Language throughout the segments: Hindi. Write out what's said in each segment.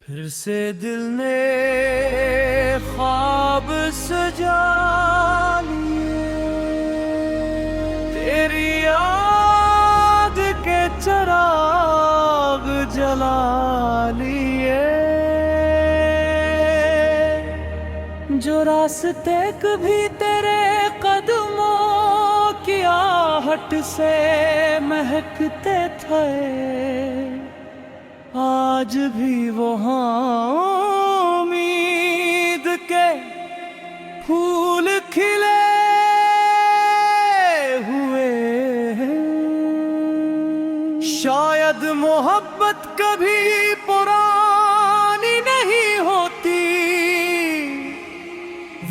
फिर से दिल ने ख्वाब सजा लिए, तेरी याद के चिराग जला लिए। जो रास्ते कभी तेरे कदमों की आहट से महकते थे, आज भी वहाँ उम्मीद के फूल खिले हुए हैं। शायद मोहब्बत कभी पुरानी नहीं होती,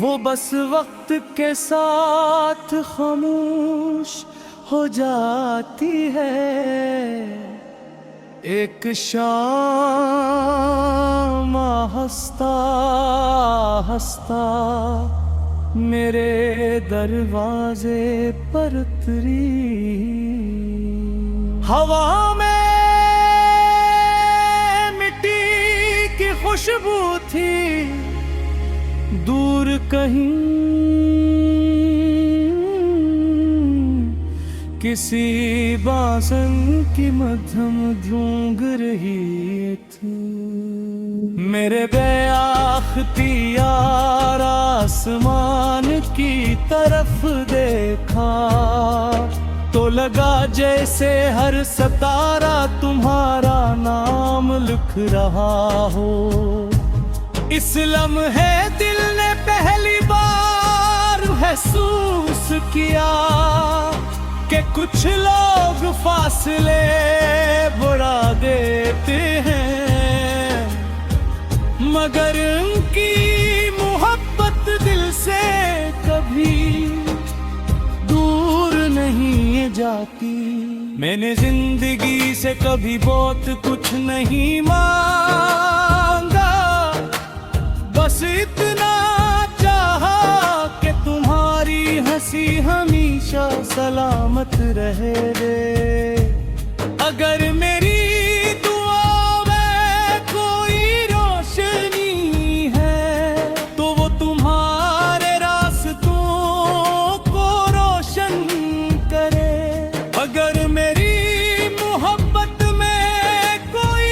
वो बस वक्त के साथ खामोश हो जाती है। एक शाम हंसता हंसता मेरे दरवाजे पर उतरी। हवा में मिट्टी की खुशबू थी, दूर कहीं किसी बांसुर की मध्यम गूंज रही थी। मेरे बेआख्ती यार आसमान की तरफ देखा, तो लगा जैसे हर सितारा तुम्हारा नाम लिख रहा हो। इस लम्हे दिल ने पहली बार महसूस किया कि कुछ लोग फासले बुरा देते हैं, मगर उनकी मोहब्बत दिल से कभी दूर नहीं जाती। मैंने जिंदगी से कभी बहुत कुछ नहीं मांगा, बस इतना चाहा कि तुम्हारी हंसी हमेशा सलामत रहे रे। अगर मेरी दुआ में कोई रोशनी है, तो वो तुम्हारे रास्तों को रोशन करे। अगर मेरी मोहब्बत में कोई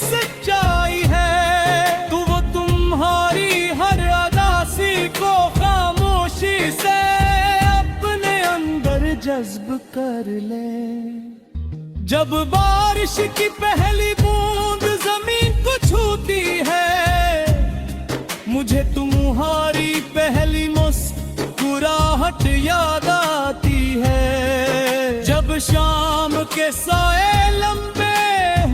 सच्चाई है, तो वो तुम्हारी हर अदासी को खामोशी से जज्ब कर ले। जब बारिश की पहली बूंद जमीन को छूती है, मुझे तुम्हारी पहली मुस्कुराहट याद आती है। जब शाम के साए लंबे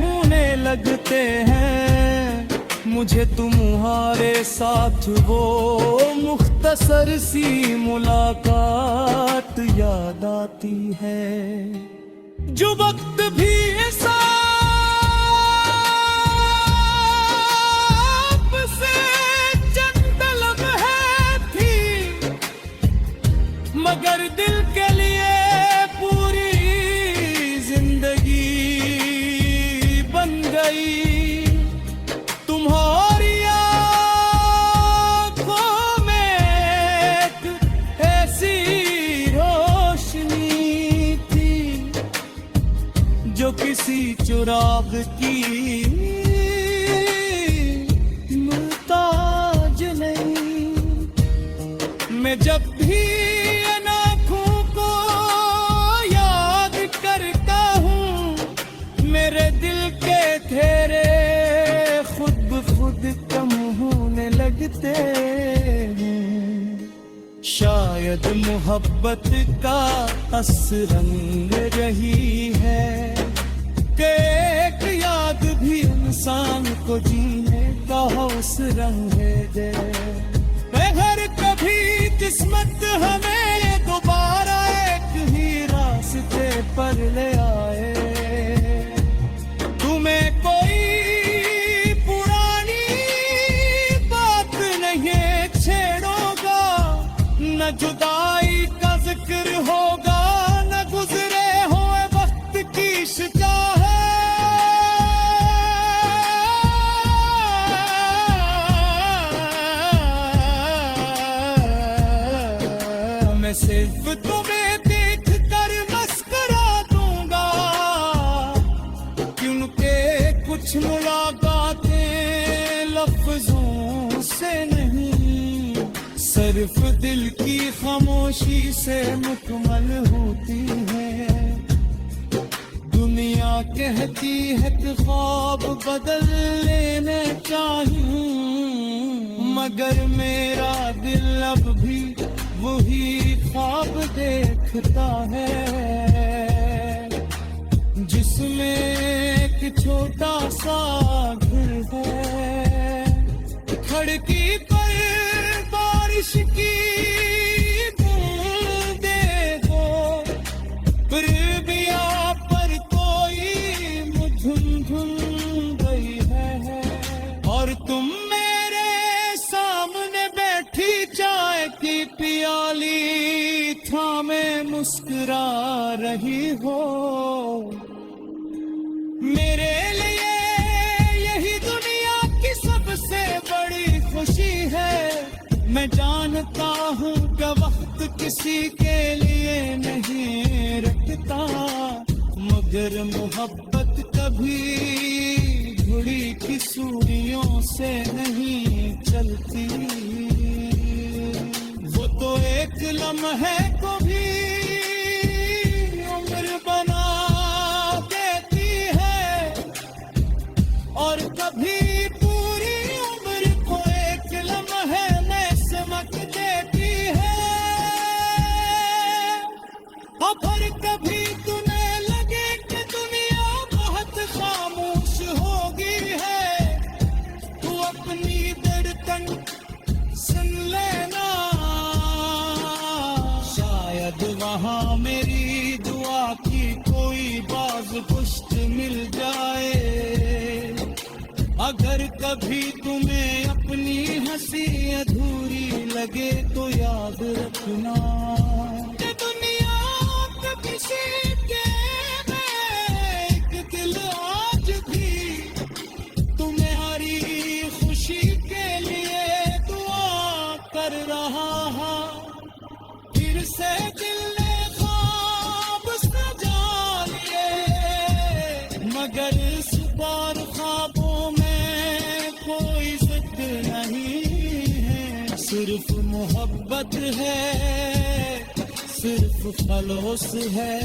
होने लगते हैं, मुझे तुम्हारे साथ वो मुख्तसर सी मुलाकात याद आती है। जो वक्त भी ऐसा आपसे चंद लम्हे थी, मगर दिल के लिए पूरी जिंदगी बन गई। तुम्हारी आँखों में एक ऐसी रोशनी थी, जो किसी चिराग की मुहताज नहीं। मैं जब भी इन आँखों को याद करता हूँ, मेरे दिल के घेरे खुद कम होने लगते हैं। शायद मोहब्बत का असरंग रही है कि एक याद भी इंसान को जीने का हौसला दे। मगर कभी किस्मत हमें दोबारा एक ही रास्ते पर ले आए। तुम्हें कोई न जुदाई का जिक्र होगा, न गुजरे हुए वक्त की शिकायत। लफ्जों से नहीं, सिर्फ दिल की खामोशी से मुकम्मल होती है। दुनिया कहती है कि ख्वाब बदल लेने चाहिए, मगर मेरा दिल अब भी वही ख्वाब देखता है, जिसमें एक छोटा सा घर है। खिड़की पर बारिश की बूंदें हो, फिर भी आप पर कोई धुन गई है, और तुम मेरे सामने बैठी चाय की प्याली थामे मुस्कुरा रही हो। मेरे लिए यही दुनिया की सबसे बड़ी खुशी है। मैं जानता हूँ कि वक्त किसी के लिए नहीं रुकता, मगर मोहब्बत कभी घुड़ी की सूरियों से नहीं चलती। वो तो एक लम्हे को भी उम्र बना देती है, और कभी पूरी उम्र को एक लम्हे में सिमट देती है। और फिर कभी तुम्हें लगे कि दुनिया बहुत खामोश हो गई है, तू अपनी धड़कन सुन लेना, शायद वहाँ मेरी दुआ की कोई बाज पुष्ट मिल जाए। अगर कभी तुम्हें अपनी हंसी अधूरी लगे तो याद रखना कि दुनिया कभी सीखे में एक दिल आज भी तुम्हारी खुशी के लिए दुआ कर रहा है। फिर से दिल ने ख्वाब सजा लिए, मगर इस बार ख्वाबों में कोई जिद नहीं है, सिर्फ मोहब्बत है, सिर्फ खलूस है,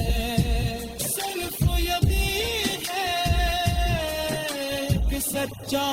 सिर्फ यकीन है कि सच्चा